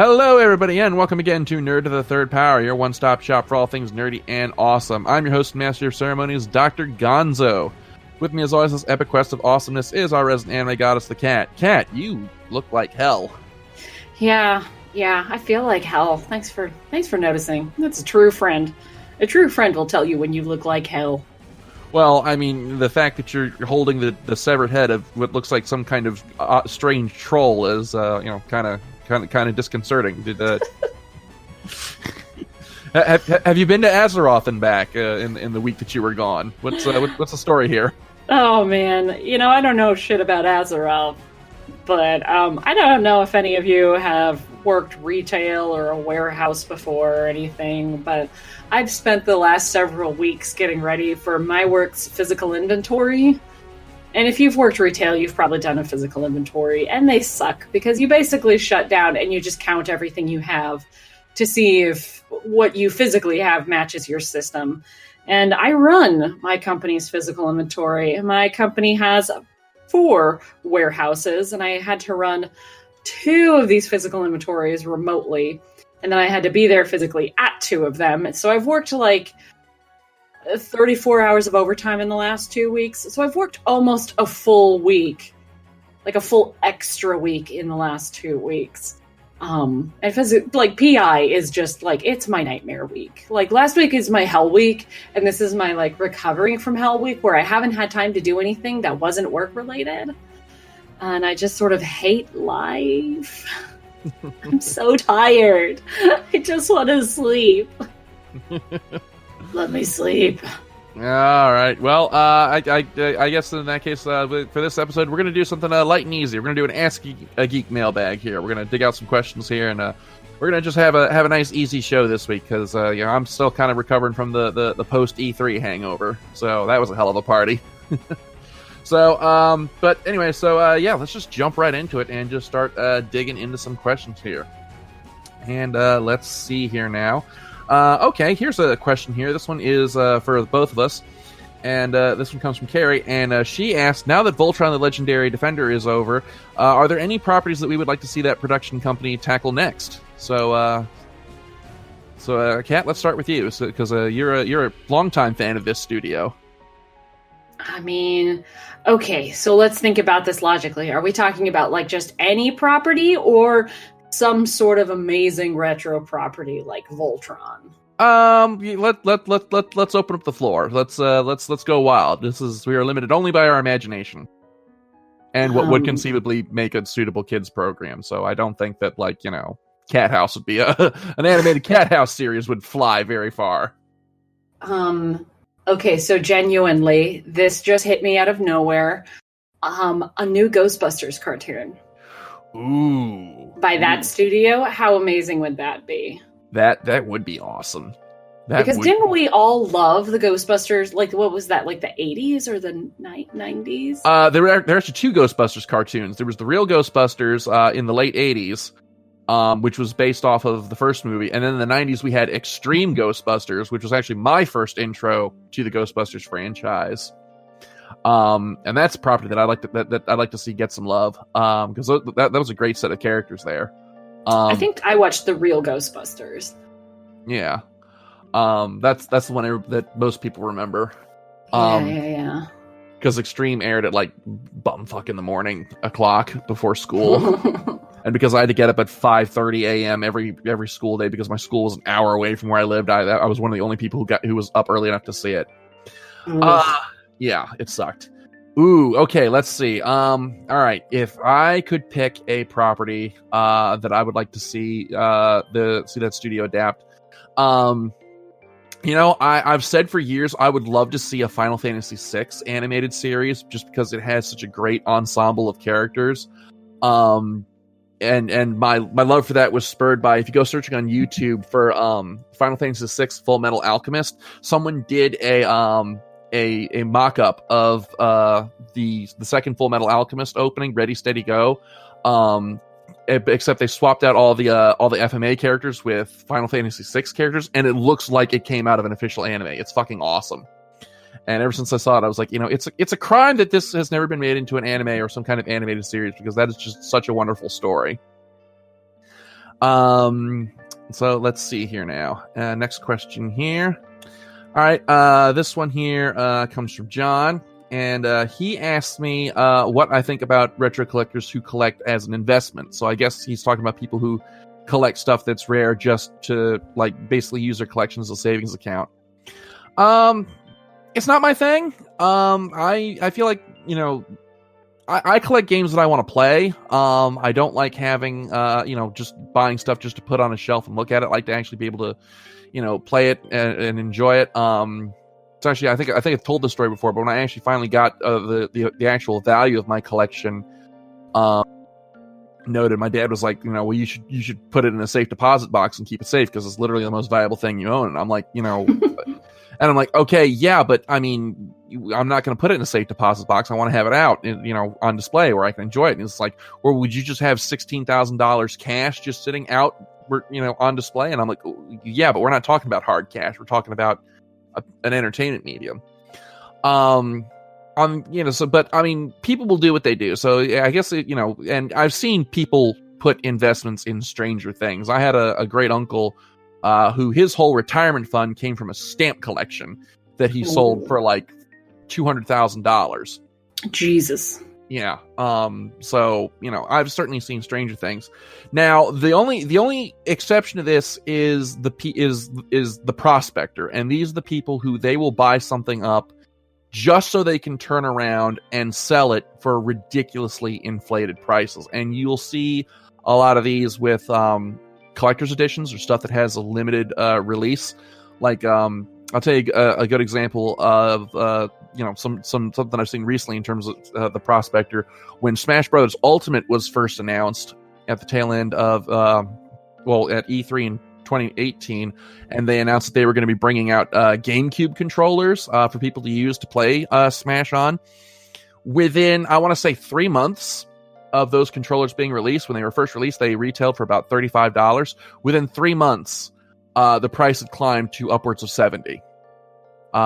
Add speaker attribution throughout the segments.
Speaker 1: Hello, everybody, and welcome again to Nerd to the Third Power, your one-stop shop for all things nerdy and awesome. I'm your host and master of ceremonies, Dr. Gonzo. With me, as always, this epic quest of awesomeness is our resident anime goddess, the Cat. Cat, you look like hell.
Speaker 2: Yeah, I feel like hell. Thanks for noticing. That's a true friend. A true friend will tell you when you look like hell.
Speaker 1: Well, I mean, the fact that you're holding the severed head of what looks like some kind of strange troll is, kind of disconcerting. Have you been to Azeroth and back in the week that you were gone? What's the story here?
Speaker 2: Oh man, I don't know shit about Azeroth, but I don't know if any of you have worked retail or a warehouse before or anything, but I've spent the last several weeks getting ready for my work's physical inventory. And if you've worked retail, you've probably done a physical inventory, and they suck because you basically shut down and you just count everything you have to see if what you physically have matches your system. And I run my company's physical inventory. My company has 4 warehouses, and I had to run 2 of these physical inventories remotely, and then I had to be there physically at 2 of them. So I've worked like 34 hours of overtime in the last 2 weeks. So I've worked almost a full week, like a full extra week in the last 2 weeks. And PI is just like, it's my nightmare week. Like last week is my hell week, and this is my like recovering from hell week where I haven't had time to do anything that wasn't work related. And I just sort of hate life. I'm so tired. I just want to sleep. Let me sleep.
Speaker 1: All right. Well, I guess in that case, for this episode, we're going to do something light and easy. We're going to do an Ask a Geek mailbag here. We're going to dig out some questions here, and we're going to just have a nice, easy show this week because I'm still kind of recovering from the post E3 hangover. So that was a hell of a party. But anyway, let's just jump right into it and just start digging into some questions here. And let's see here now. Okay, here's a question here. This one is for both of us. And this one comes from Carrie. And she asked, now that Voltron the Legendary Defender is over, are there any properties that we would like to see that production company tackle next? So Kat, let's start with you. Because you're a longtime fan of this studio.
Speaker 2: I mean, okay, so let's think about this logically. Are we talking about like just any property or some sort of amazing retro property like Voltron?
Speaker 1: Let's open up the floor. Let's go wild. We are limited only by our imagination and what would conceivably make a suitable kids program. So I don't think that Cat House would be an animated Cat House series would fly very far.
Speaker 2: Okay, so genuinely, this just hit me out of nowhere. A new Ghostbusters cartoon.
Speaker 1: Ooh.
Speaker 2: By that studio, how amazing would that be?
Speaker 1: That would be awesome.
Speaker 2: Didn't we all love the Ghostbusters? Like, what was that? Like the 80s or the 90s?
Speaker 1: There were actually 2 Ghostbusters cartoons. There was the real Ghostbusters in the late 80s, which was based off of the first movie. And then in the 90s, we had Extreme Ghostbusters, which was actually my first intro to the Ghostbusters franchise. And that's a property that I'd like to see get some love. Because that was a great set of characters there.
Speaker 2: I think I watched the real Ghostbusters.
Speaker 1: Yeah. That's the one that most people remember.
Speaker 2: Yeah.
Speaker 1: Because Extreme aired at like bumfuck in the morning o'clock before school. And because I had to get up at 5:30 a.m. every school day because my school was an hour away from where I lived, I was one of the only people who was up early enough to see it. Yeah, it sucked. Ooh, okay, let's see. All right, if I could pick a property that I would like to see that studio adapt, I've said for years I would love to see a Final Fantasy VI animated series just because it has such a great ensemble of characters. And my love for that was spurred by, if you go searching on YouTube for Final Fantasy VI Full Metal Alchemist, someone did a mock-up of the second Full Metal Alchemist opening, Ready Steady Go, except they swapped out all the FMA characters with Final Fantasy VI characters, and it looks like it came out of an official anime. It's fucking awesome. And ever since I saw it, I was like, it's a crime that this has never been made into an anime or some kind of animated series, because that is just such a wonderful story. So let's see here now. Next question here. All right, this one here comes from John, and he asked me what I think about retro collectors who collect as an investment. So I guess he's talking about people who collect stuff that's rare just to like basically use their collection as a savings account. It's not my thing. I feel like, you know, I collect games that I want to play. I don't like having, you know, just buying stuff just to put on a shelf and look at it. I like to actually be able to, you know, play it and enjoy it. It's actually, I think I've told this story before, but when I actually finally got the actual value of my collection noted, my dad was like, you know, well, you should put it in a safe deposit box and keep it safe because it's literally the most valuable thing you own. And I'm like, you know, and I'm like, okay, yeah, but I mean, I'm not going to put it in a safe deposit box. I want to have it out, you know, on display where I can enjoy it. And it's like, or would you just have $16,000 cash just sitting out, you know, on display? And I'm like, yeah, but we're not talking about hard cash. We're talking about an entertainment medium. You know, so, but I mean, people will do what they do. So I guess, you know, and I've seen people put investments in stranger things. I had a great uncle who his whole retirement fund came from a stamp collection that he sold for like $200,000.
Speaker 3: Jesus.
Speaker 1: Yeah. So, you know, I've certainly seen stranger things. Now, the only exception to this is the prospector, and these are the people who they will buy something up just so they can turn around and sell it for ridiculously inflated prices. And you'll see a lot of these with collector's editions or stuff that has a limited release. Like, I'll tell you a good example of you know, something I've seen recently in terms of the prospector. When Smash Brothers Ultimate was first announced at the tail end of at E3 in 2018, and they announced that they were going to be bringing out GameCube controllers for people to use to play Smash on. Within, I want to say, 3 months of those controllers being released, when they were first released, they retailed for about $35. Within 3 months, the price had climbed to upwards of $70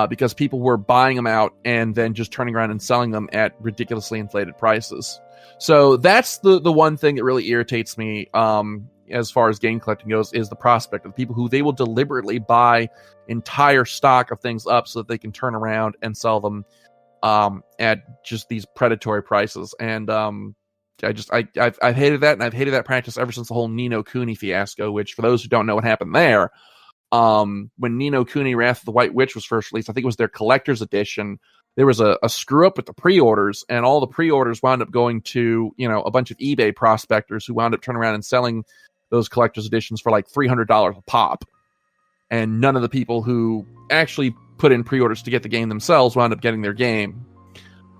Speaker 1: because people were buying them out and then just turning around and selling them at ridiculously inflated prices. So that's the one thing that really irritates me as far as game collecting goes, is the prospect of people who they will deliberately buy entire stock of things up so that they can turn around and sell them at just these predatory prices. And I've hated that, and I've hated that practice ever since the whole Ni no Kuni fiasco, which, for those who don't know what happened there, when Ni no Kuni Wrath of the White Witch was first released, I think it was their collector's edition, there was a screw up with the pre-orders, and all the pre-orders wound up going to, you know, a bunch of eBay prospectors who wound up turning around and selling those collector's editions for like $300 a pop. And none of the people who actually put in pre-orders to get the game themselves wound up getting their game.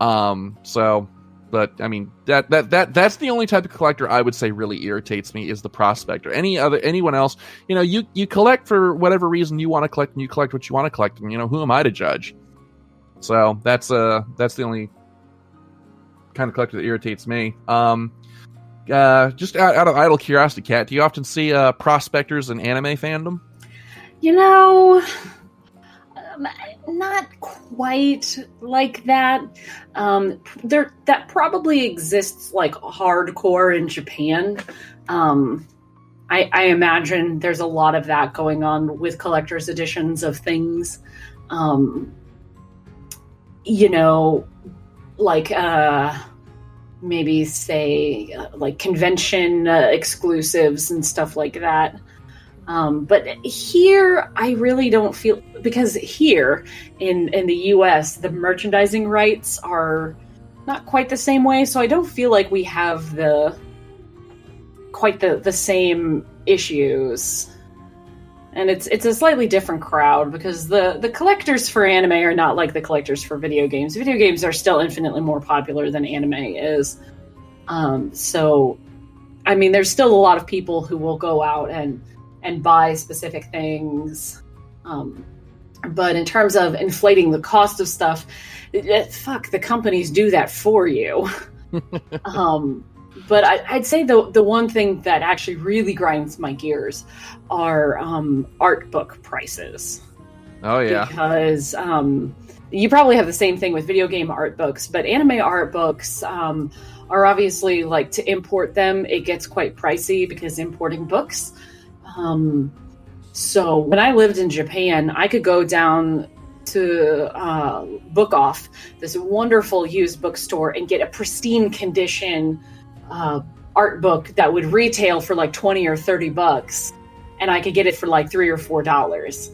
Speaker 1: But I mean, that's the only type of collector I would say really irritates me, is the prospector. Anyone else, you know, you collect for whatever reason you want to collect, and you collect what you want to collect, and, you know, who am I to judge? So that's the only kind of collector that irritates me. Just out of idle curiosity, Kat, do you often see prospectors in anime fandom?
Speaker 3: You know, not quite like that. That probably exists like hardcore in Japan. I imagine there's a lot of that going on with collector's editions of things. You know, like maybe say like convention exclusives and stuff like that. But here, I really don't feel, because here in the US, the merchandising rights are not quite the same way, so I don't feel like we have quite the same issues. And it's a slightly different crowd, because the collectors for anime are not like the collectors for video games. Video games are still infinitely more popular than anime is. So, I mean, there's still a lot of people who will go out and buy specific things. But in terms of inflating the cost of stuff, the companies do that for you. But I'd say the one thing that actually really grinds my gears are art book prices.
Speaker 1: Oh, yeah.
Speaker 3: Because you probably have the same thing with video game art books, but anime art books are obviously like to import them, it gets quite pricey because importing books. So when I lived in Japan, I could go down to Book Off, this wonderful used bookstore, and get a pristine condition art book that would retail for like $20 or $30, and I could get it for like $3 or $4.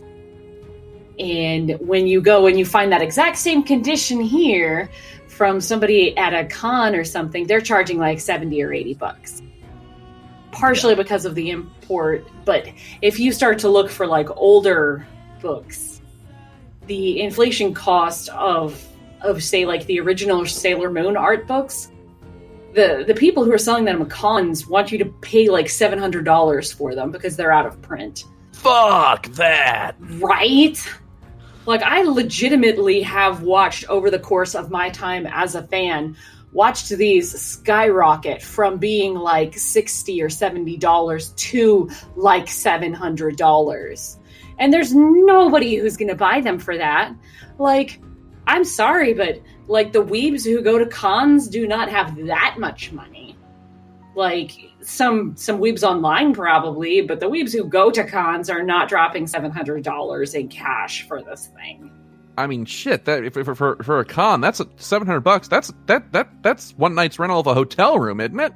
Speaker 3: And when you go and you find that exact same condition here from somebody at a con or something, they're charging like $70 or $80. Partially because of the import, but if you start to look for like older books, the inflation cost of say like the original Sailor Moon art books, the people who are selling them at cons want you to pay like $700 for them because they're out of print.
Speaker 1: Fuck that.
Speaker 3: Right? Like, I legitimately have watched over the course of my time as a fan, watched these skyrocket from being like $60 or $70 to like $700. And there's nobody who's going to buy them for that. Like, I'm sorry, but like the weebs who go to cons do not have that much money. Like, some weebs online probably, but the weebs who go to cons are not dropping $700 in cash for this thing.
Speaker 1: I mean, shit. That if for a con, that's $700. That's one night's rental of a hotel room, isn't it?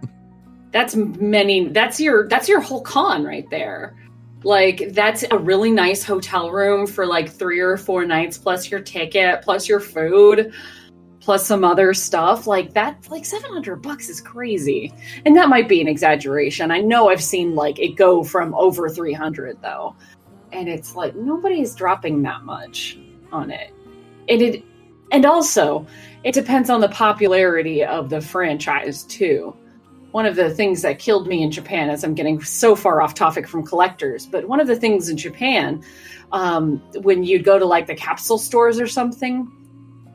Speaker 3: That's your whole con right there. Like, that's a really nice hotel room for like 3 or 4 nights, plus your ticket, plus your food, plus some other stuff. Like, that, like $700 is crazy. And that might be an exaggeration. I know I've seen like it go from over 300 though. And it's like, nobody's dropping that much on it. And also, it depends on the popularity of the franchise too. One of the things that killed me in Japan, as I'm getting so far off topic from collectors, but one of the things in Japan, when you'd go to like the capsule stores or something,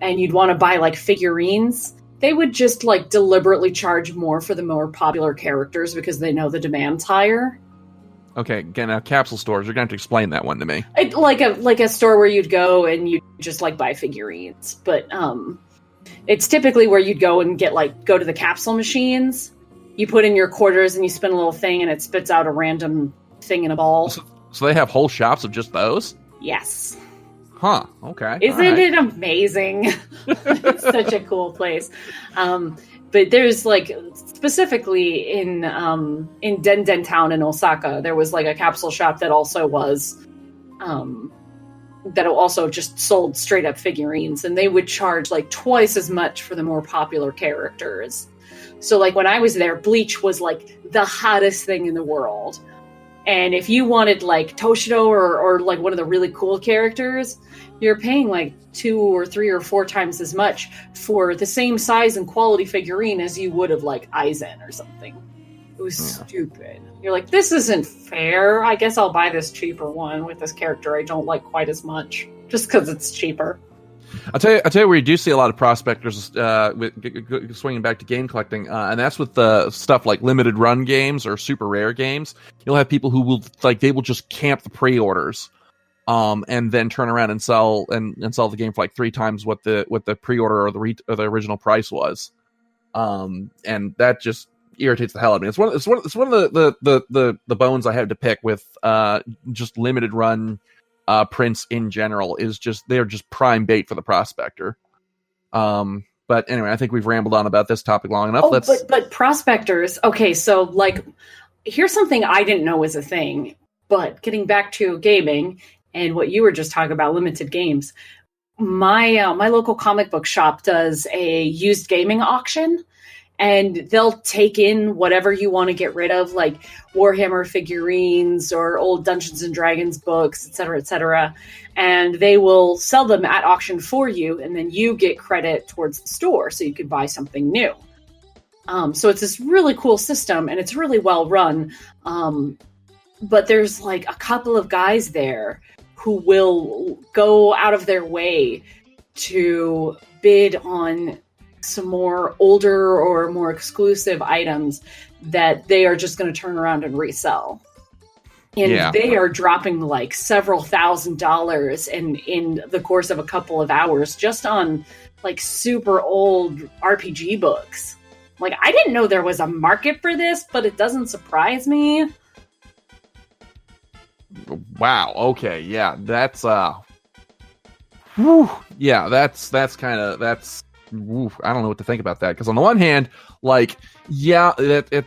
Speaker 3: and you'd want to buy like figurines, they would just like deliberately charge more for the more popular characters because they know the demand's higher.
Speaker 1: Okay, again, now capsule stores, you're going to have to explain that one to me.
Speaker 3: Like a store where you'd go and you just like buy figurines, but it's typically where you'd go and go to the capsule machines. You put in your quarters and you spin a little thing and it spits out a random thing in a ball.
Speaker 1: So they have whole shops of just those?
Speaker 3: Yes.
Speaker 1: Huh, okay.
Speaker 3: Isn't it amazing? It's such a cool place. But there's like, specifically in Denden Town in Osaka, there was like a capsule shop that also was, that also just sold straight up figurines, and they would charge like twice as much for the more popular characters. So like when I was there, Bleach was like the hottest thing in the world. And if you wanted like Toshiro or like one of the really cool characters, you're paying like 2 or 3 or 4 times as much for the same size and quality figurine as you would have like Aizen or something. It was stupid. You're like, this isn't fair. I guess I'll buy this cheaper one with this character I don't like quite as much, just because it's cheaper.
Speaker 1: I'll tell you where you do see a lot of prospectors swinging back to game collecting, and that's with stuff like limited run games or super rare games. You'll have people who will they will just camp the pre-orders, and then turn around and sell the game for like 3 times what the pre-order or the original price was, and that just irritates the hell out of me. It's one of the bones I have to pick with just limited run prints in general, is just they're just prime bait for the prospector. But anyway, I think we've rambled on about this topic long enough.
Speaker 3: But prospectors, okay, so like here's something I didn't know was a thing, but getting back to gaming and what you were just talking about, limited games, my local comic book shop does a used gaming auction. And they'll take in whatever you want to get rid of, like Warhammer figurines or old Dungeons and Dragons books, et cetera, and they will sell them at auction for you, and then you get credit towards the store, so you could buy something new. So it's this really cool system, and it's really well run. But there's like a couple of guys there who will go out of their way to bid on some more older or more exclusive items that they are just going to turn around and resell. And they are dropping like several $1,000s in the course of a couple of hours just on like super old RPG books.
Speaker 2: Like, I didn't know there was a market for this, but it doesn't surprise me.
Speaker 1: Wow. Okay. Yeah. That's whew, yeah. That's kind of I don't know what to think about that, because on the one hand, like, yeah,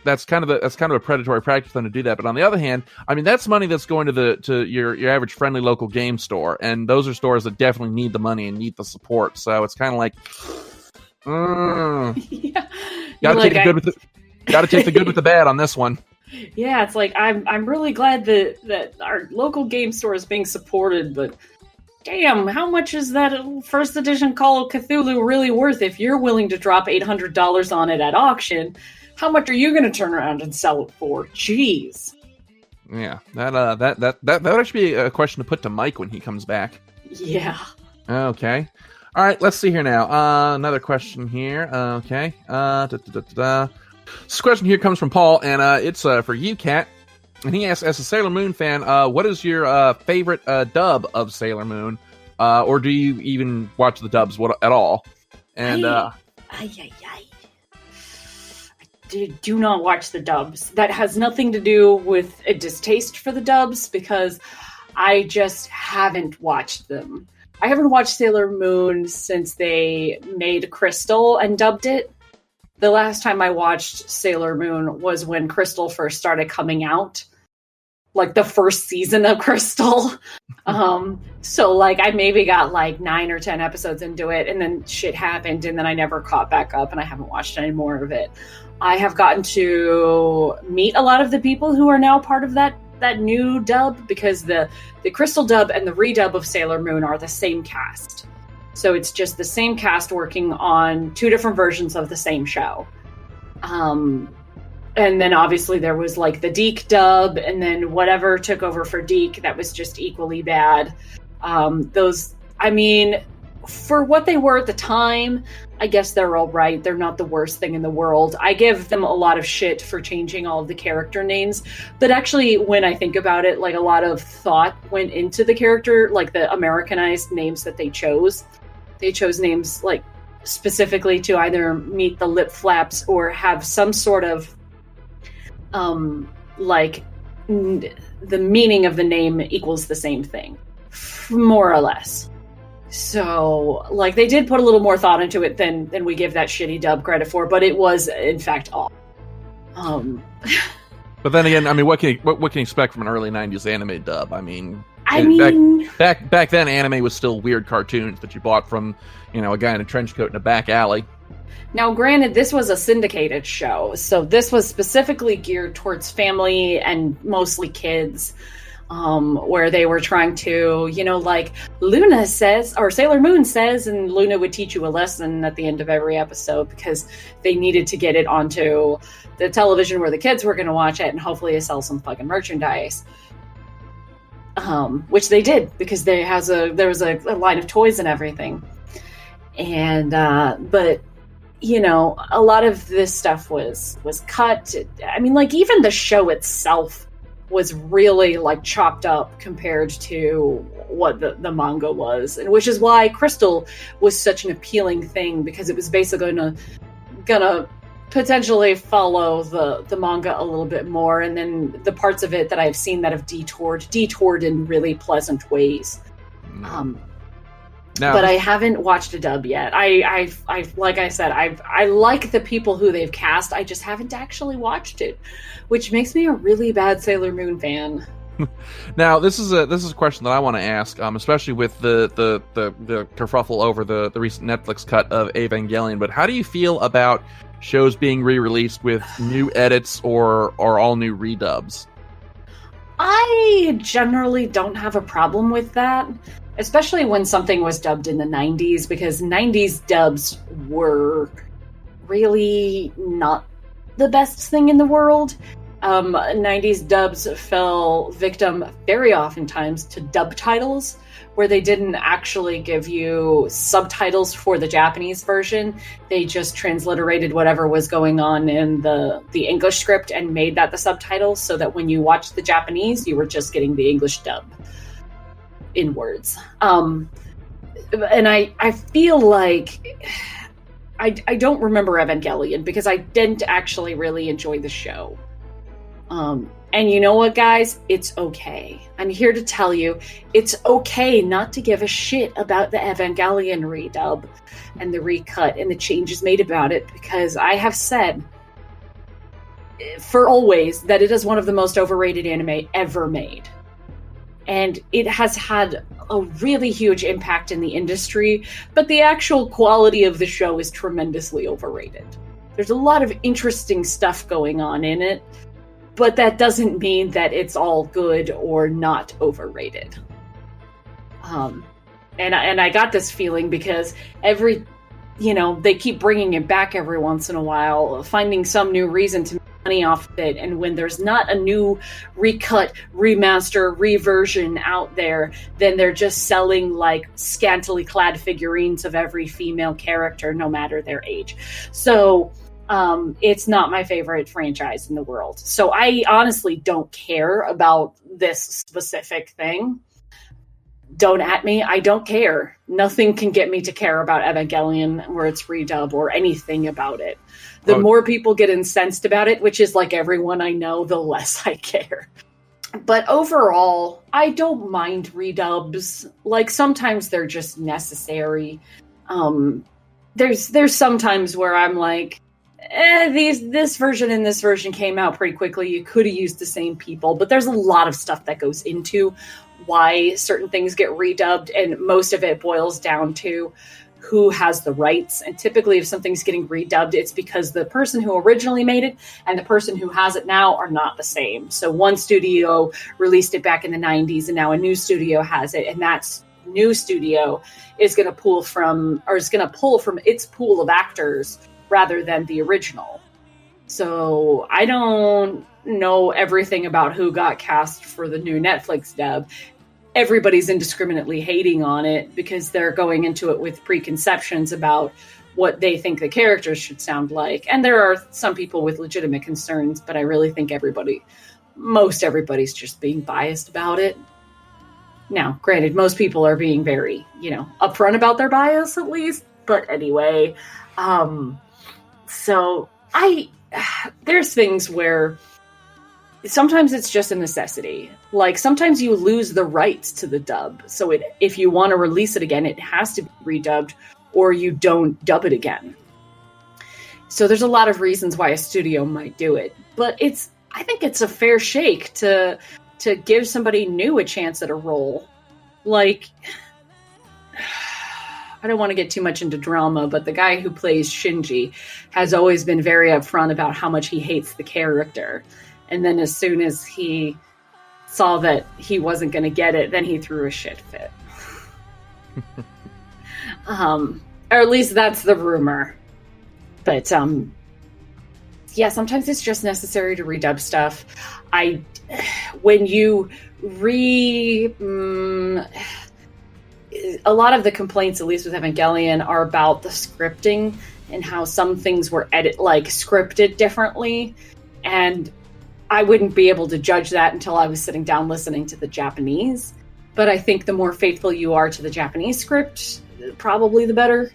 Speaker 1: that's kind of a predatory practice for them to do that. But on the other hand, I mean, that's money that's going to your average friendly local game store, and those are stores that definitely need the money and need the support. So it's kind of like,
Speaker 2: Yeah.
Speaker 1: gotta take the good with the bad on this one.
Speaker 2: Yeah, it's like I'm really glad that our local game store is being supported, but damn, how much is that first edition Call of Cthulhu really worth if you're willing to drop $800 on it at auction? How much are you going to turn around and sell it for? Jeez.
Speaker 1: Yeah, that would actually be a question to put to Mike when he comes back.
Speaker 2: Yeah.
Speaker 1: Okay. All right, let's see here now. Another question here. Okay. This question here comes from Paul, and it's for you, Kat. And he asks, as a Sailor Moon fan, what is your favorite dub of Sailor Moon? Or do you even watch the dubs at all? And
Speaker 2: I do not watch the dubs. That has nothing to do with a distaste for the dubs, because I just haven't watched them. I haven't watched Sailor Moon since they made Crystal and dubbed it. The last time I watched Sailor Moon was when Crystal first started coming out. Like the first season of Crystal. So like I maybe got like 9 or 10 episodes into it, and then shit happened, and then I never caught back up, and I haven't watched any more of it. I have gotten to meet a lot of the people who are now part of that new dub, because the Crystal dub and the redub of Sailor Moon are the same cast. So it's just the same cast working on 2 different versions of the same show. And then obviously there was like the Deke dub, and then whatever took over for Deke that was just equally bad. I mean, for what they were at the time, I guess they're all right. They're not the worst thing in the world. I give them a lot of shit for changing all of the character names. But actually, when I think about it, like a lot of thought went into the character, like the Americanized names that they chose. They chose names like specifically to either meet the lip flaps or have some sort of the meaning of the name equals the same thing, more or less. So, like, they did put a little more thought into it than we give that shitty dub credit for, but it was, in fact, all.
Speaker 1: But then again, I mean, what can you expect from an early '90s anime dub? I mean, back then, anime was still weird cartoons that you bought from, a guy in a trench coat in a back alley.
Speaker 2: Now, granted, this was a syndicated show, so this was specifically geared towards family and mostly kids, where they were trying to, like Luna says, or Sailor Moon says, and Luna would teach you a lesson at the end of every episode, because they needed to get it onto the television where the kids were going to watch it, and hopefully sell some fucking merchandise. Which they did, because there was a line of toys and everything. And, but a lot of this stuff was cut. I mean, like, even the show itself was really, like, chopped up compared to what the manga was. And which is why Crystal was such an appealing thing, because it was basically gonna potentially follow the manga a little bit more. And then the parts of it that I've seen that have detoured in really pleasant ways.
Speaker 1: No.
Speaker 2: But I haven't watched a dub yet. I like I said, I like the people who they've cast. I just haven't actually watched it, which makes me a really bad Sailor Moon fan.
Speaker 1: Now, this is a question that I want to ask, especially with the kerfuffle over the recent Netflix cut of Evangelion. But how do you feel about shows being re-released with new edits or all new redubs?
Speaker 2: I generally don't have a problem with that. Especially when something was dubbed in the 90s, because 90s dubs were really not the best thing in the world. 90s dubs fell victim very oftentimes to dub titles, where they didn't actually give you subtitles for the Japanese version. They just transliterated whatever was going on in the English script and made that the subtitles, so that when you watched the Japanese, you were just getting the English dub in words. And I feel like I don't remember Evangelion because I didn't actually really enjoy the show. And you know what, guys? It's okay. I'm here to tell you, it's okay not to give a shit about the Evangelion redub and the recut and the changes made about it, because I have said for always that it is one of the most overrated anime ever made. And it has had a really huge impact in the industry, but the actual quality of the show is tremendously overrated. There's a lot of interesting stuff going on in it, but that doesn't mean that it's all good or not overrated. And I got this feeling because they keep bringing it back every once in a while, finding some new reason to make money off of it. And when there's not a new recut, remaster, reversion out there, then they're just selling like scantily clad figurines of every female character, no matter their age. So it's not my favorite franchise in the world. So I honestly don't care about this specific thing. Don't at me. I don't care. Nothing can get me to care about Evangelion or its redub or anything about it. The more people get incensed about it, which is like everyone I know, the less I care. But overall, I don't mind redubs. Like, sometimes they're just necessary. There's sometimes where I'm like, this version and this version came out pretty quickly. You could have used the same people, but there's a lot of stuff that goes into why certain things get redubbed, and most of it boils down to who has the rights. And typically if something's getting redubbed, it's because the person who originally made it and the person who has it now are not the same. So one studio released it back in the 90s and now a new studio has it, and that new studio is going to pull from its pool of actors rather than the original. So I don't know everything about who got cast for the new Netflix dub. Everybody's indiscriminately hating on it because they're going into it with preconceptions about what they think the characters should sound like. And there are some people with legitimate concerns, but I really think most everybody's just being biased about it. Now, granted, most people are being very, upfront about their bias at least. But anyway, so there's things where sometimes it's just a necessity. Like, sometimes you lose the rights to the dub. So if you want to release it again, it has to be redubbed, or you don't dub it again. So there's a lot of reasons why a studio might do it. But I think it's a fair shake to give somebody new a chance at a role. Like, I don't want to get too much into drama, but the guy who plays Shinji has always been very upfront about how much he hates the character. And then as soon as he saw that he wasn't going to get it, then he threw a shit fit. Or at least that's the rumor. But yeah, sometimes it's just necessary to redub stuff. When you a lot of the complaints, at least with Evangelion, are about the scripting and how some things were scripted differently. And I wouldn't be able to judge that until I was sitting down listening to the Japanese. But I think the more faithful you are to the Japanese script, probably the better.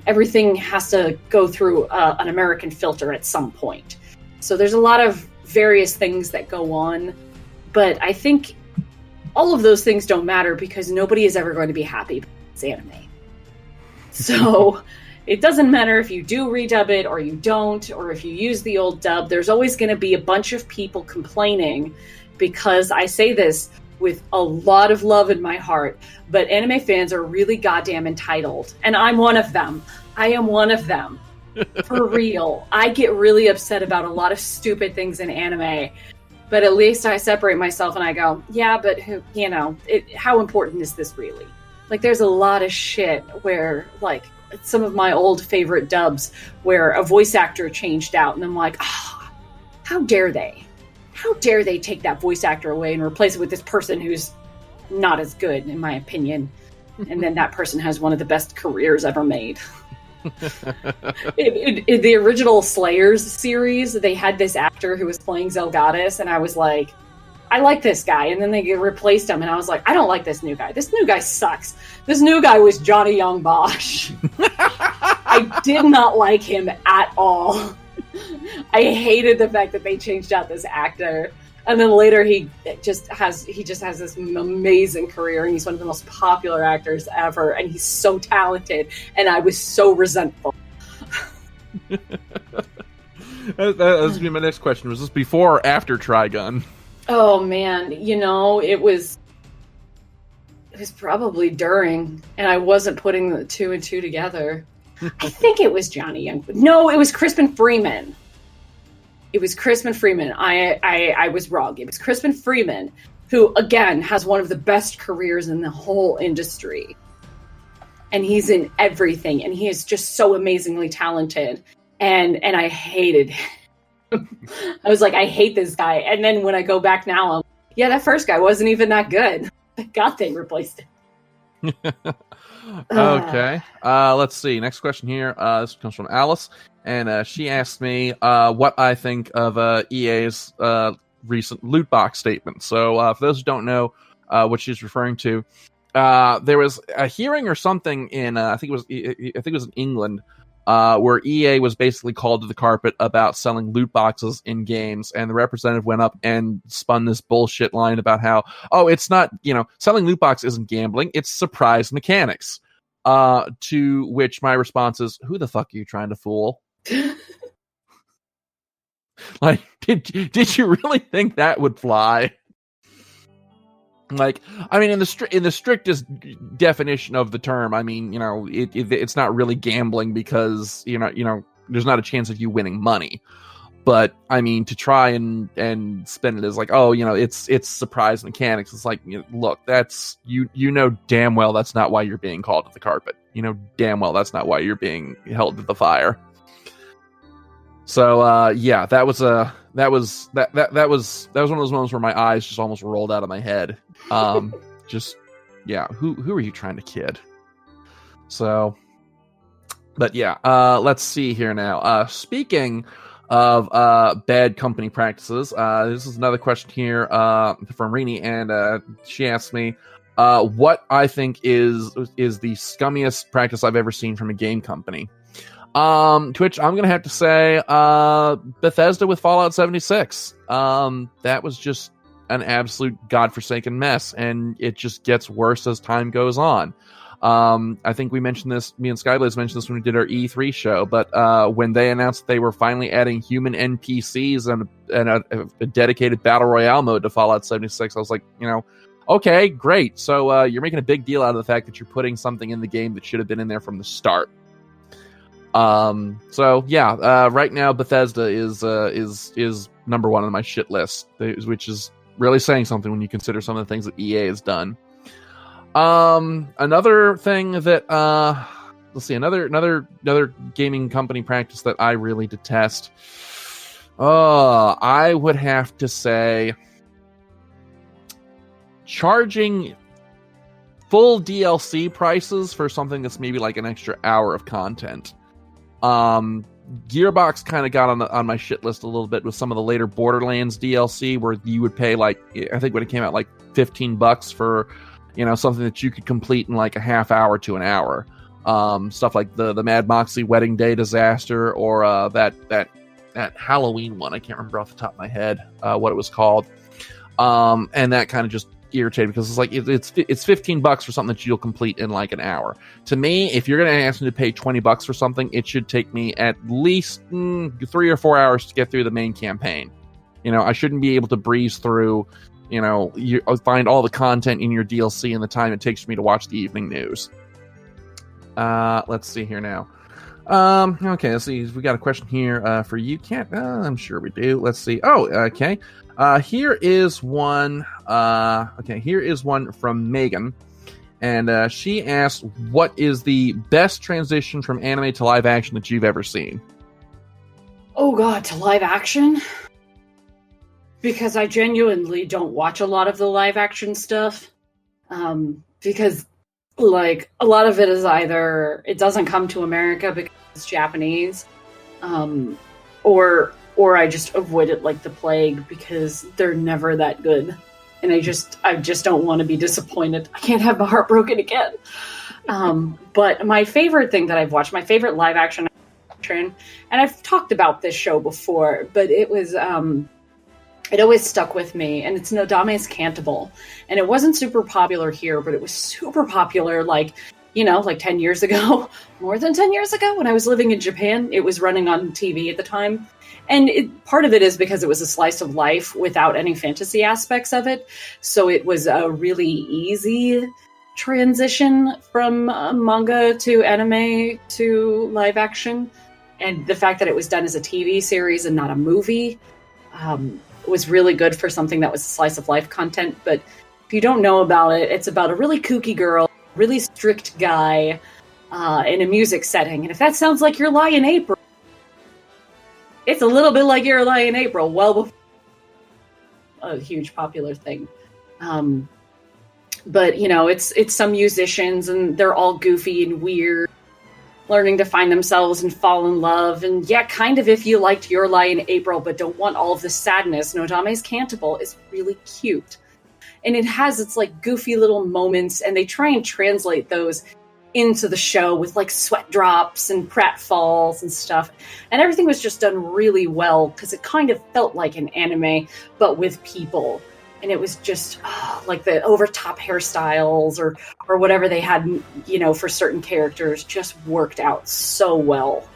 Speaker 2: Everything has to go through an American filter at some point. So there's a lot of various things that go on. But I think all of those things don't matter because nobody is ever going to be happy with this anime. So it doesn't matter if you do redub it or you don't, or if you use the old dub. There's always going to be a bunch of people complaining, because I say this with a lot of love in my heart, but anime fans are really goddamn entitled. And I'm one of them. I am one of them. For real. I get really upset about a lot of stupid things in anime. But at least I separate myself and I go, yeah, but how important is this really? Like, there's a lot of shit where, like, some of my old favorite dubs where a voice actor changed out, and I'm like, how dare they? How dare they take that voice actor away and replace it with this person who's not as good, in my opinion. And then that person has one of the best careers ever made. In the original Slayers series, they had this actor who was playing Zelgadis, and I was like, I like this guy. And then they replaced him, and I was like, I don't like this new guy. This new guy sucks. This new guy was Johnny Young Bosch. I did not like him at all. I hated the fact that they changed out this actor. And then later he just has this amazing career, and he's one of the most popular actors ever, and he's so talented, and I was so resentful.
Speaker 1: That was gonna be my next question. Was this before or after Trigun?
Speaker 2: Oh man, it was probably during, and I wasn't putting the two and two together. I think it was Johnny Young. No, it was Crispin Freeman. It was Crispin Freeman. I was wrong. It was Crispin Freeman, who, again, has one of the best careers in the whole industry. And he's in everything, and he is just so amazingly talented. And I hated him. I was like, I hate this guy. And then when I go back now, that first guy wasn't even that good. Thank God they replaced him.
Speaker 1: Okay. Let's see. Next question here. This comes from Alice. And she asked me what I think of EA's recent loot box statement. So for those who don't know what she's referring to, there was a hearing or something in I think it was in England where EA was basically called to the carpet about selling loot boxes in games, and the representative went up and spun this bullshit line about how it's not selling loot box isn't gambling, it's surprise mechanics. To which my response is, who the fuck are you trying to fool? Like, did you really think that would fly? Like, I mean, in the strictest definition of the term, I mean, it's not really gambling because there's not a chance of you winning money. But I mean, to try and spin it as like, it's surprise mechanics. It's like, look, that's you damn well that's not why you're being called to the carpet. Damn well that's not why you're being held to the fire. So that was one of those moments where my eyes just almost rolled out of my head. Who are you trying to kid? So, but let's see here now. Speaking of bad company practices, this is another question here from Rini, and she asked me what I think is the scummiest practice I've ever seen from a game company. To which I'm gonna have to say Bethesda with Fallout 76. That was just an absolute godforsaken mess, and it just gets worse as time goes on. I think we mentioned this, me and Skyblaze mentioned this when we did our E3 show, but when they announced they were finally adding human NPCs and a dedicated Battle Royale mode to Fallout 76, I was like, okay, great. So you're making a big deal out of the fact that you're putting something in the game that should have been in there from the start. Right now Bethesda is number one on my shit list, which is really saying something when you consider some of the things that EA has done. Another thing that another gaming company practice that I really detest. I would have to say charging full DLC prices for something that's maybe like an extra hour of content. Gearbox kind of got on my shit list a little bit with some of the later Borderlands DLC, where you would pay I think when it came out like $15 for something that you could complete in like a half hour to an hour. Stuff like the Mad Moxie Wedding Day Disaster, or that Halloween one. I can't remember off the top of my head what it was called. And that kind of just irritated because it's like it's $15 for something that you'll complete in like an hour. To me, if you're going to ask me to pay $20 for something, it should take me at least 3 or 4 hours to get through the main campaign. I shouldn't be able to breeze through. You find all the content in your DLC in the time it takes me to watch the evening news. Let's see here now. Okay, let's see. We got a question here for you, Kat. I'm sure we do. Let's see. Oh, okay. Here is one. Here is one from Megan, and she asked, "What is the best transition from anime to live action that you've ever seen?"
Speaker 2: Oh God, to live action? Because I genuinely don't watch a lot of the live action stuff. Because like a lot of it is either it doesn't come to America because it's Japanese, or I just avoid it like the plague because they're never that good. And I just don't want to be disappointed. I can't have my heart broken again. But my favorite thing that I've watched, my favorite live action, and I've talked about this show before, but it was it always stuck with me, and it's Nodame's Cantabile. And it wasn't super popular here, but it was super popular, like 10 years ago, more than 10 years ago, when I was living in Japan. It was running on TV at the time. And part of it is because it was a slice of life without any fantasy aspects of it. So it was a really easy transition from manga to anime to live action. And the fact that it was done as a TV series and not a movie was really good for something that was slice of life content. But if you don't know about it, it's about a really kooky girl, really strict guy in a music setting. And if that sounds like Your Lie in April, it's a little bit like Your Lie in April, well before a huge popular thing. But it's some musicians, and they're all goofy and weird, learning to find themselves and fall in love. And yeah, kind of if you liked Your Lie in April but don't want all of the sadness, Nodame's Cantabile is really cute. And it has its like goofy little moments, and they try and translate those into the show with like sweat drops and pratfalls and stuff. And everything was just done really well because it kind of felt like an anime, but with people. And it was just like the over-top hairstyles or whatever they had, for certain characters just worked out so well.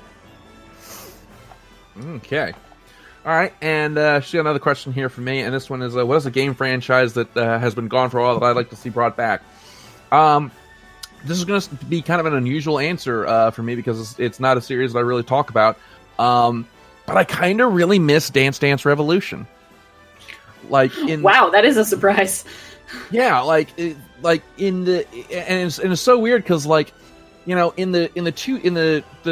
Speaker 1: Okay. All right, and she's got another question here for me, and this one is, what is a game franchise that has been gone for a while that I'd like to see brought back? This is going to be kind of an unusual answer for me because it's not a series that I really talk about, but I kind of really miss Dance Dance Revolution.
Speaker 2: Wow, that is a surprise.
Speaker 1: Yeah, and it's so weird because in the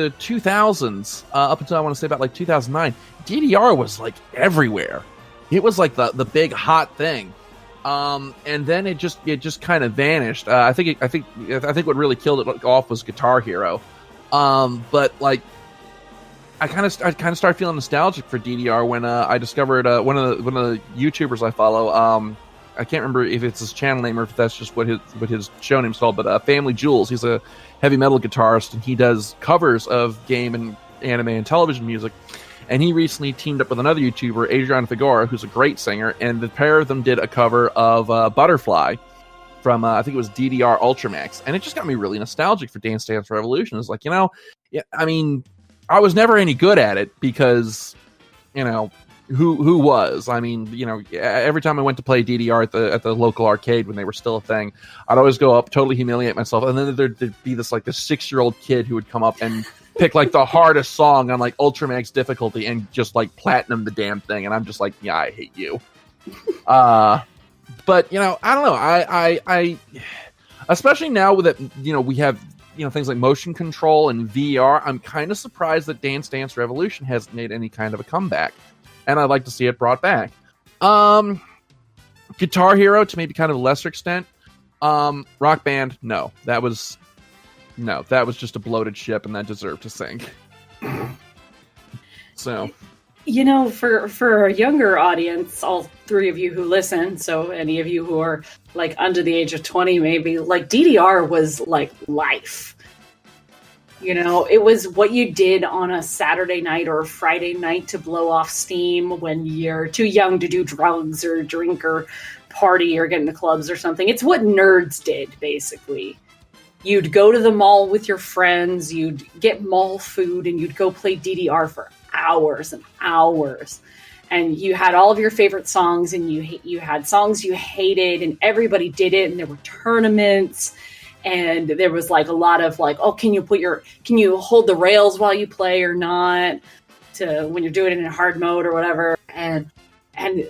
Speaker 1: 2000s up until I want to say about like 2009, DDR was like everywhere. It was like the big hot thing, and then it just kind of vanished. I think what really killed it off was Guitar Hero, but like I kind of started feeling nostalgic for DDR when I discovered one of the YouTubers I follow. I can't remember if it's his channel name or if that's just what his show name's called, but Family Jewels. He's a heavy metal guitarist, and he does covers of game and anime and television music. And he recently teamed up with another YouTuber, Adrian Figueroa, who's a great singer, and the pair of them did a cover of Butterfly from, I think it was DDR Ultramax. And it just got me really nostalgic for Dance Dance Revolution. It's like, I was never any good at it because, who was? I mean, every time I went to play DDR at the local arcade when they were still a thing, I'd always go up, totally humiliate myself, and then there'd be this 6-year-old kid who would come up and pick like the hardest song on like Ultramax difficulty and just like platinum the damn thing, and I'm just like, yeah, I hate you. But I don't know. I especially now that we have things like motion control and VR, I'm kind of surprised that Dance Dance Revolution hasn't made any kind of a comeback. And I'd like to see it brought back. Guitar Hero, to maybe kind of a lesser extent. Rock Band, no. That was just a bloated ship, and that deserved to sink. So,
Speaker 2: for a younger audience, all three of you who listen, so any of you who are like under the age of 20, maybe, like DDR was like life. It was what you did on a Saturday night or a Friday night to blow off steam when you're too young to do drugs or drink or party or get into clubs or something. It's what nerds did, basically. You'd go to the mall with your friends, you'd get mall food, and you'd go play DDR for hours and hours. And you had all of your favorite songs, and you had songs you hated, and everybody did it, and there were tournaments. And there was like a lot of like, oh, can you hold the rails while you play or not? To when you're doing it in hard mode or whatever. And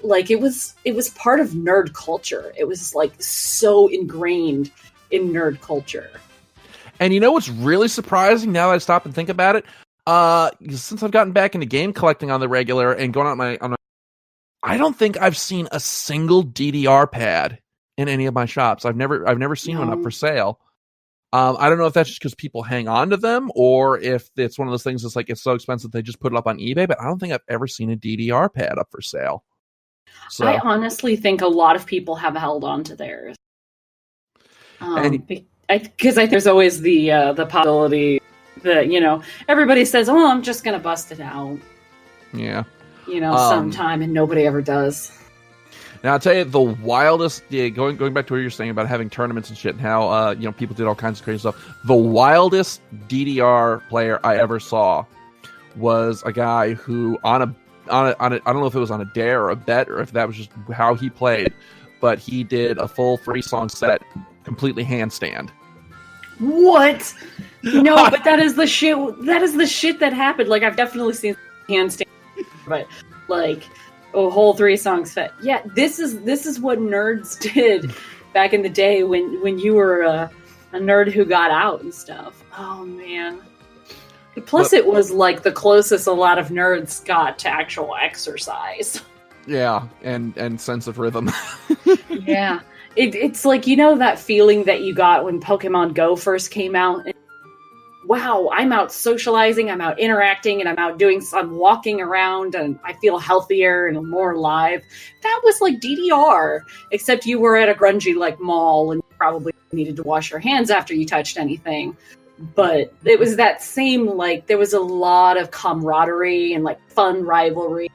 Speaker 2: like it was part of nerd culture. It was like so ingrained in nerd culture.
Speaker 1: And what's really surprising now that I stop and think about it? Since I've gotten back into game collecting on the regular and going on my I don't think I've seen a single DDR pad in any of my shops. I've never seen one up for sale. I don't know if that's just because people hang on to them, or if it's one of those things that's like it's so expensive they just put it up on eBay. But I don't think I've ever seen a DDR pad up for sale. So
Speaker 2: I honestly think a lot of people have held on to theirs. Because there's always the possibility that, everybody says, "Oh, I'm just gonna bust it out."
Speaker 1: Yeah.
Speaker 2: Sometime, and nobody ever does.
Speaker 1: Now I'll tell you the wildest. Yeah, going back to what you're saying about having tournaments and shit, and how people did all kinds of crazy stuff. The wildest DDR player I ever saw was a guy who on a I don't know if it was on a dare or a bet or if that was just how he played, but he did a full 3-song set completely handstand.
Speaker 2: What? No, but that is the shit. That is the shit that happened. Like, I've definitely seen handstand, but like a whole 3-song set. Yeah, this is what nerds did back in the day when you were a nerd who got out and stuff. Oh man. Plus, it was like the closest a lot of nerds got to actual exercise. Yeah,
Speaker 1: and sense of rhythm.
Speaker 2: Yeah. It's like, that feeling that you got when Pokemon Go first came out. And, wow, I'm out socializing, I'm out interacting, and I'm walking around, and I feel healthier and more alive. That was like DDR, except you were at a grungy like mall and probably needed to wash your hands after you touched anything. But it was that same, like, there was a lot of camaraderie and like fun rivalry.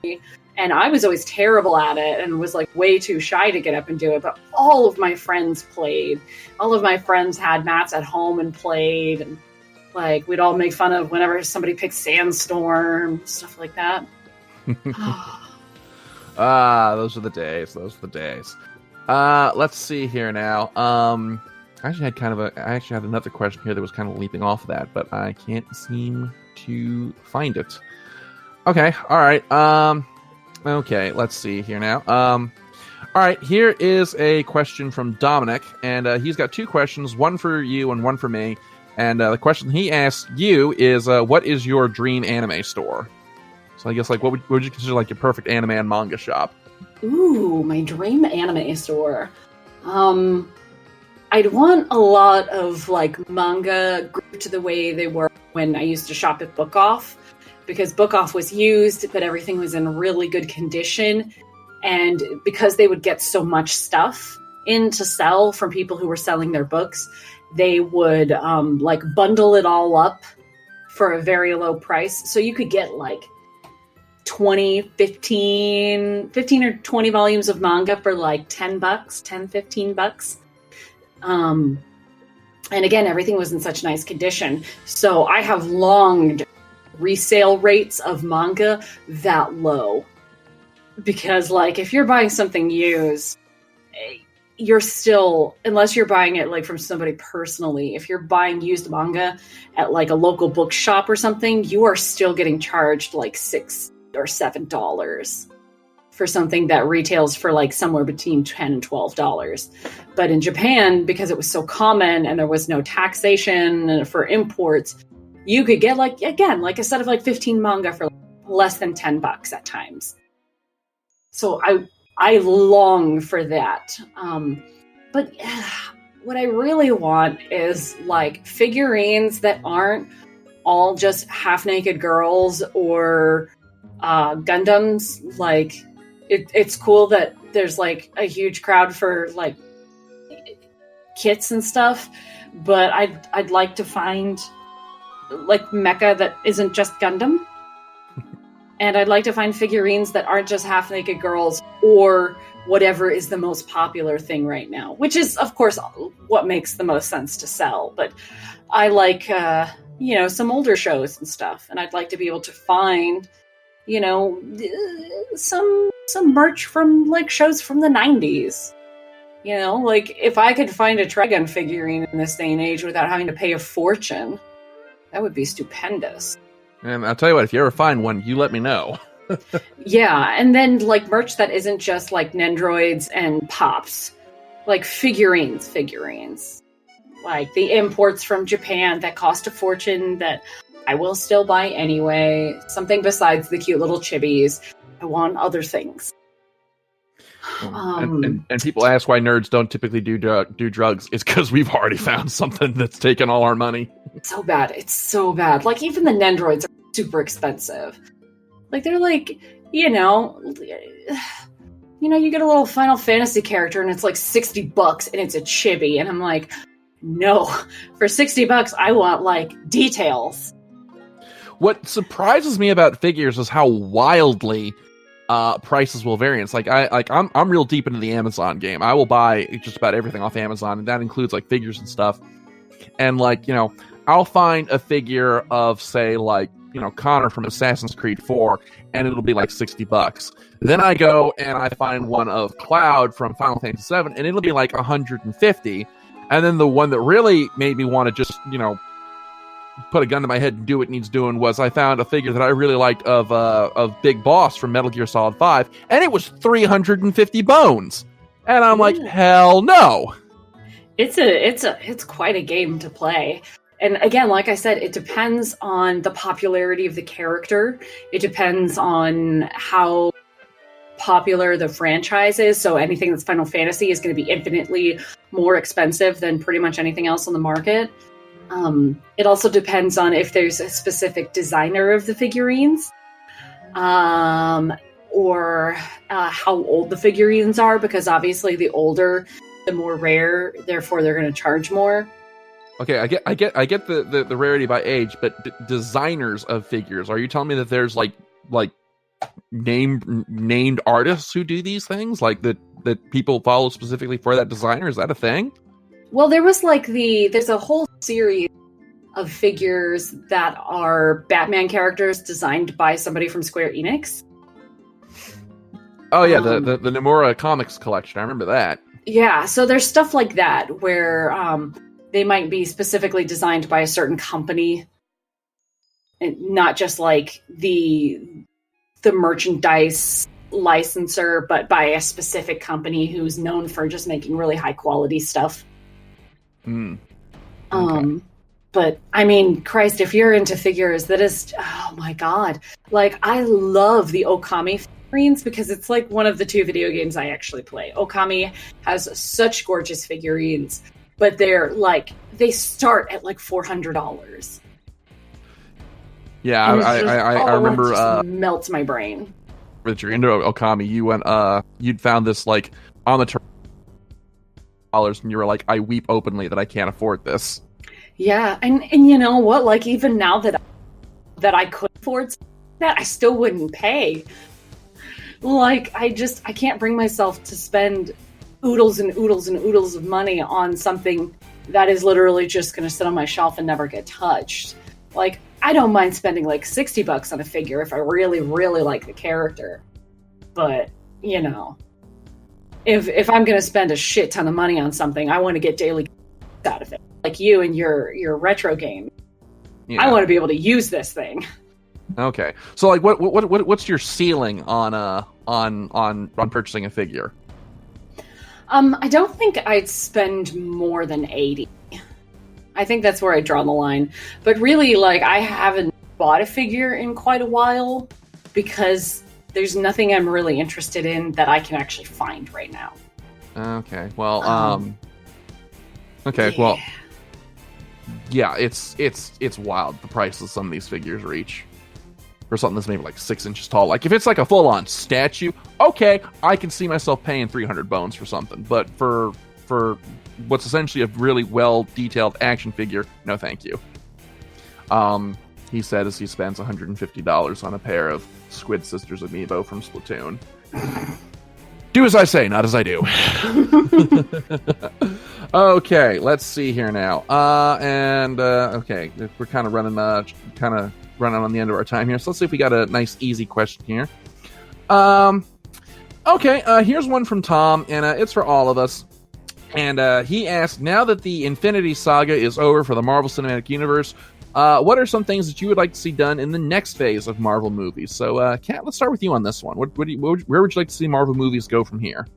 Speaker 2: And I was always terrible at it and was like way too shy to get up and do it. But all of my friends played. All of my friends had mats at home and played. And like, we'd all make fun of whenever somebody picked Sandstorm, stuff like that.
Speaker 1: Those are the days. Let's see here now. I actually had another question here that was kind of leaping off of that, but I can't seem to find it. Okay. All right. Okay, let's see here now. All right, here is a question from Dominic, and he's got 2 questions, one for you and one for me. And the question he asked you is, what is your dream anime store? So I guess, like, what would you consider like your perfect anime and manga shop?
Speaker 2: Ooh, my dream anime store. I'd want a lot of like manga grouped the way they were when I used to shop at Book Off. Because Book Off was used, but everything was in really good condition. And because they would get so much stuff in to sell from people who were selling their books, they would like bundle it all up for a very low price. So you could get like 15 or 20 volumes of manga for like $10, $15. And again, everything was in such nice condition. So I have longed resale rates of manga that low, because like if you're buying something used, you're still, unless you're buying it like from somebody personally, if you're buying used manga at like a local bookshop or something, you are still getting charged like $6 or $7 for something that retails for like somewhere between $10 and $12. But in Japan, because it was so common and there was no taxation for imports, you could get like a set of like 15 manga for less than $10 at times. So I long for that. But what I really want is like figurines that aren't all just half-naked girls or Gundams. Like it's cool that there's like a huge crowd for like kits and stuff, but I'd like to find like mecha that isn't just Gundam. And I'd like to find figurines that aren't just half-naked girls or whatever is the most popular thing right now, which is, of course, what makes the most sense to sell. But I like, some older shows and stuff. And I'd like to be able to find, some merch from, like, shows from the 90s. Like, if I could find a Trigun figurine in this day and age without having to pay a fortune, that would be stupendous.
Speaker 1: And I'll tell you what, if you ever find one, you let me know.
Speaker 2: Yeah, and then like merch that isn't just like Nendroids and Pops. Like figurines. Like the imports from Japan that cost a fortune that I will still buy anyway. Something besides the cute little chibis. I want other things.
Speaker 1: And people ask why nerds don't typically do drugs. It's because we've already found something that's taken all our money.
Speaker 2: It's so bad. Like, even the Nendroids are super expensive. Like, they're like, you get a little Final Fantasy character and it's like $60 and it's a chibi. And I'm like, no, for $60, I want like details.
Speaker 1: What surprises me about figures is how wildly prices will vary. It's like I'm real deep into the Amazon game. I will buy just about everything off Amazon, and that includes like figures and stuff. And like, you know, I'll find a figure of, say, like, you know, Connor from Assassin's Creed 4, and it'll be like $60. Then I go and I find one of Cloud from Final Fantasy 7, and it'll be like $150. And then the one that really made me want to just, you know, put a gun to my head and do what needs doing was I found a figure that I really liked of Big Boss from Metal Gear Solid 5, and it was 350 bones. And I'm like, hell no.
Speaker 2: It's quite a game to play. And again, like I said, it depends on the popularity of the character. It depends on how popular the franchise is. So anything that's Final Fantasy is going to be infinitely more expensive than pretty much anything else on the market. It also depends on if there's a specific designer of the figurines, or how old the figurines are, because obviously the older, the more rare, therefore they're going to charge more.
Speaker 1: Okay, I get the rarity by age, but designers of figures, are you telling me that there's like named artists who do these things, like that people follow specifically for that designer? Is that a thing?
Speaker 2: Well, there was like there's a whole series of figures that are Batman characters designed by somebody from Square Enix.
Speaker 1: Oh yeah, the Nomura Comics collection. I remember that.
Speaker 2: Yeah, so there's stuff like that where they might be specifically designed by a certain company, and not just like the merchandise licensor, but by a specific company who's known for just making really high quality stuff.
Speaker 1: Okay.
Speaker 2: But I mean, Christ, if you're into figures, that is, oh my god. Like, I love the Okami figurines because it's like one of the 2 video games I actually play. Okami has such gorgeous figurines, but they're like, they start at like $400.
Speaker 1: Yeah, I remember.
Speaker 2: It just melts my brain.
Speaker 1: That you're into Okami, you went, you'd found this like on the dollars, and you were like, I weep openly that I can't afford this.
Speaker 2: Yeah, and you know what? Like, even now that I could afford that, I still wouldn't pay. Like, I can't bring myself to spend oodles and oodles and oodles of money on something that is literally just going to sit on my shelf and never get touched. Like, I don't mind spending like $60 on a figure if I really, really like the character. But, you know, if I'm going to spend a shit ton of money on something, I want to get daily out of it. Like you and your retro game. Yeah. I want to be able to use this thing.
Speaker 1: Okay. So like what's your ceiling on purchasing a figure?
Speaker 2: I don't think I'd spend more than $80. I think that's where I draw the line. But really, like, I haven't bought a figure in quite a while because there's nothing I'm really interested in that I can actually find right now.
Speaker 1: Okay. Well, okay. Well, yeah, it's wild the prices some of these figures reach for something that's maybe like 6 inches tall. Like if it's like a full-on statue, okay, I can see myself paying 300 bones for something. But for what's essentially a really well-detailed action figure, no thank you. He said as he spends $150 on a pair of Squid Sisters Amiibo from Splatoon. Do as I say, not as I do. Okay, let's see here now. Okay, we're kind of running on the end of our time here. So let's see if we got a nice, easy question here. Okay, here's one from Tom, and it's for all of us. And he asked, now that the Infinity Saga is over for the Marvel Cinematic Universe, what are some things that you would like to see done in the next phase of Marvel movies? So, Kat, let's start with you on this one. Where would you like to see Marvel movies go from here?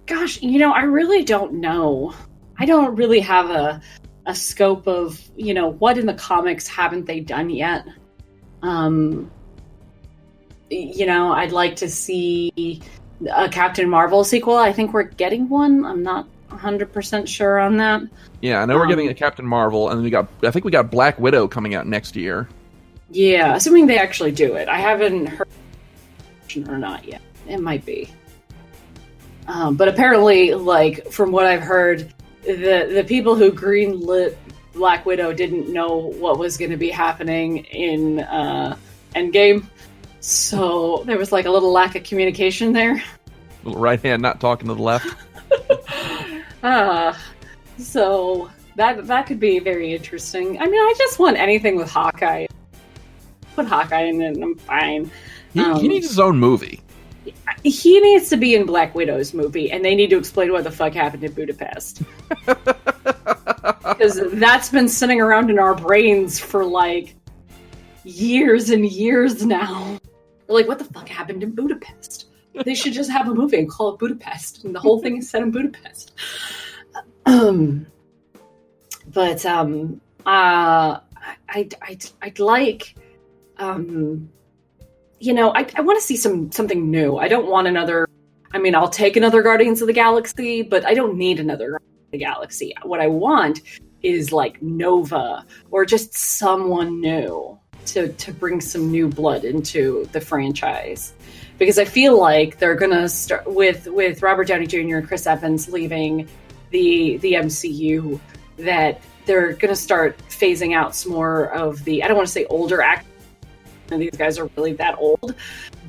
Speaker 2: Gosh, I really don't know. I don't really have a scope of, what in the comics haven't they done yet. I'd like to see a Captain Marvel sequel. I think we're getting one. I'm not 100% sure on that. Yeah,
Speaker 1: I know we're getting a Captain Marvel, and I think we got Black Widow coming out next year.
Speaker 2: Yeah, assuming they actually do it. I haven't heard or not yet. It might be. But apparently, like, from what I've heard, the people who greenlit Black Widow didn't know what was going to be happening in Endgame, so there was like a little lack of communication there.
Speaker 1: Right hand not talking to the left.
Speaker 2: So that could be very interesting. I mean, I just want anything with Hawkeye. Put Hawkeye in it and I'm fine.
Speaker 1: He needs his own movie.
Speaker 2: He needs to be in Black Widow's movie, and they need to explain what the fuck happened in Budapest. Because that's been sitting around in our brains for like years and years now. We're like, what the fuck happened in Budapest? They should just have a movie and call it Budapest, and the whole thing is set in Budapest. But I'd like, you know, I want to see something new. I don't want another. I mean, I'll take another Guardians of the Galaxy, but I don't need another Guardians of the Galaxy. What I want is like Nova or just someone new to bring some new blood into the franchise. Because I feel like they're gonna start with Robert Downey Jr. and Chris Evans leaving the MCU, that they're gonna start phasing out some more of the, I don't want to say older actors. These guys are really that old,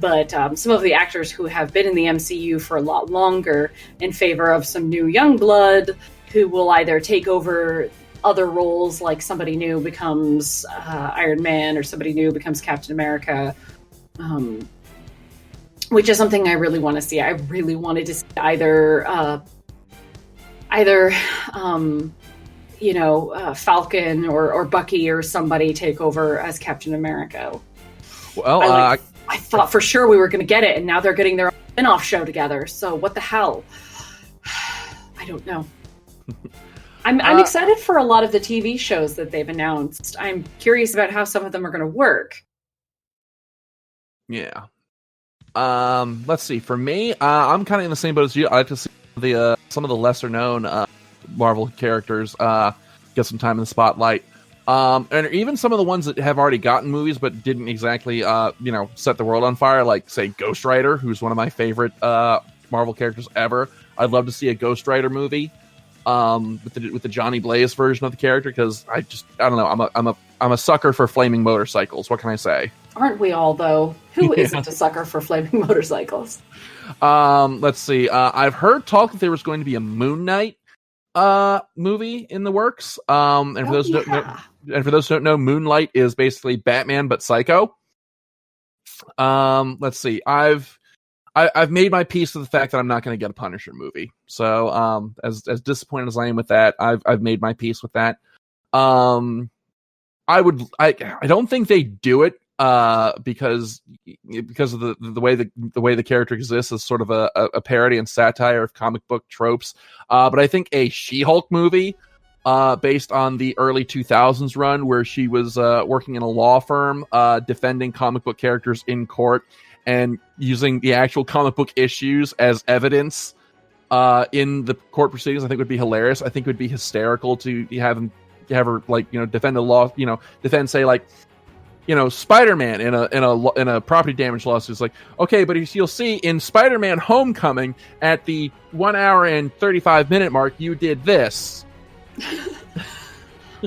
Speaker 2: but some of the actors who have been in the MCU for a lot longer, in favor of some new young blood who will either take over other roles, like somebody new becomes Iron Man or somebody new becomes Captain America, which is something I really want to see. I really wanted to see either Falcon or Bucky or somebody take over as Captain America.
Speaker 1: Well,
Speaker 2: I thought for sure we were going to get it, and now they're getting their own spin-off show together. So what the hell? I don't know. I'm excited for a lot of the TV shows that they've announced. I'm curious about how some of them are going to work.
Speaker 1: Yeah. Let's see. For me, I'm kind of in the same boat as you. I like to see some of the lesser known Marvel characters get some time in the spotlight. And even some of the ones that have already gotten movies but didn't exactly set the world on fire, like say Ghost Rider, who's one of my favorite Marvel characters ever. I'd love to see a Ghost Rider movie with the Johnny Blaze version of the character, because I don't know, I'm a sucker for flaming motorcycles. What can I say?
Speaker 2: Aren't we all, though? Who isn't a sucker for flaming motorcycles?
Speaker 1: Let's see. I've heard talk that there was going to be a Moon Knight movie in the works. And for those who don't know, Moonlight is basically Batman but psycho. Let's see. I've made my peace with the fact that I'm not going to get a Punisher movie. So as disappointed as I am with that, I've made my peace with that. I don't think they do it because of the way the character exists as sort of a parody and satire of comic book tropes. But I think a She-Hulk movie based on the early 2000s run, where she was working in a law firm defending comic book characters in court and using the actual comic book issues as evidence in the court proceedings, I think would be hilarious. I think it would be hysterical to have her defend the law, defend, say, like, Spider-Man in a property damage lawsuit. It's like, okay, but you'll see in Spider-Man Homecoming at the 1 hour and 35-minute mark, you did this.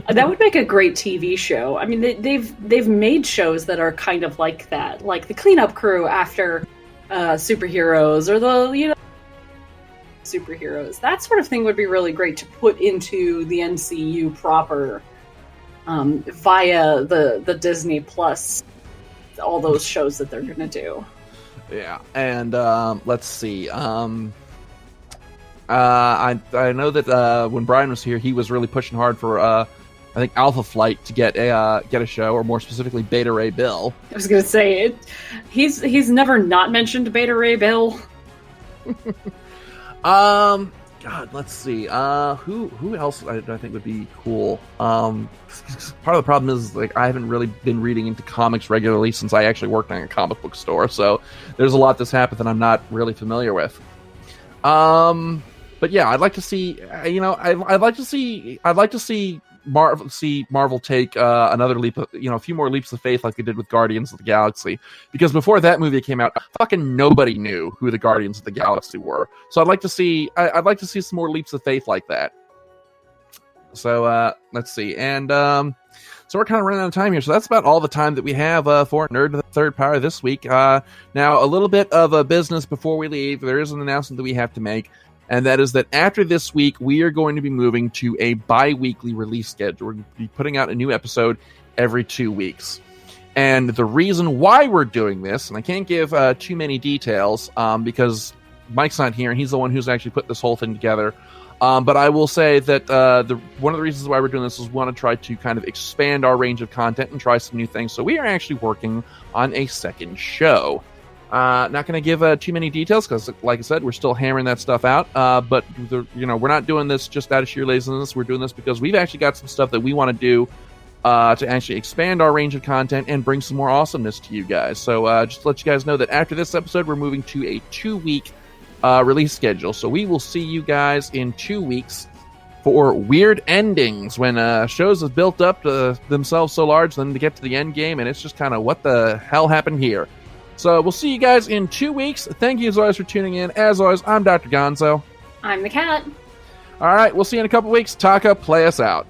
Speaker 2: That would make a great TV show. I mean, they've made shows that are kind of like that, like the cleanup crew after superheroes, or the superheroes. That sort of thing would be really great to put into the MCU proper, via the Disney Plus, all those shows that they're going to do.
Speaker 1: Yeah, and let's see. I know that when Brian was here, he was really pushing hard for I think Alpha Flight to get a show, or more specifically Beta Ray Bill.
Speaker 2: I was going to say it. He's never not mentioned Beta Ray Bill.
Speaker 1: God, let's see. Who else I think would be cool? Part of the problem is, like, I haven't really been reading into comics regularly since I actually worked in a comic book store, so there's a lot that's happened that I'm not really familiar with. But yeah, I'd like to see. I'd like to see Marvel take another leap, a few more leaps of faith like they did with Guardians of the Galaxy. Because before that movie came out, fucking nobody knew who the Guardians of the Galaxy were. So I'd like to see some more leaps of faith like that. So let's see. And so we're kind of running out of time here. So that's about all the time that we have for Nerd to the Third Power this week. Now, a little bit of a business before we leave. There is an announcement that we have to make. And that is that after this week, we are going to be moving to a bi-weekly release schedule. We're going to be putting out a new episode every 2 weeks. And the reason why we're doing this, and I can't give too many details because Mike's not here, and he's the one who's actually put this whole thing together. But I will say that one of the reasons why we're doing this is we want to try to kind of expand our range of content and try some new things. So we are actually working on a second show. Not going to give too many details because, like I said, we're still hammering that stuff out. But we're not doing this just out of sheer laziness. We're doing this because we've actually got some stuff that we want to do to actually expand our range of content and bring some more awesomeness to you guys. So just to let you guys know that after this episode, we're moving to a 2-week release schedule. So we will see you guys in 2 weeks for Weird Endings, when shows have built up to themselves so large, then to get to the end game, and it's just kind of what the hell happened here. So we'll see you guys in 2 weeks. Thank you as always for tuning in. As always, I'm Dr. Gonzo.
Speaker 2: I'm the cat.
Speaker 1: All right, we'll see you in a couple weeks. Taka, play us out.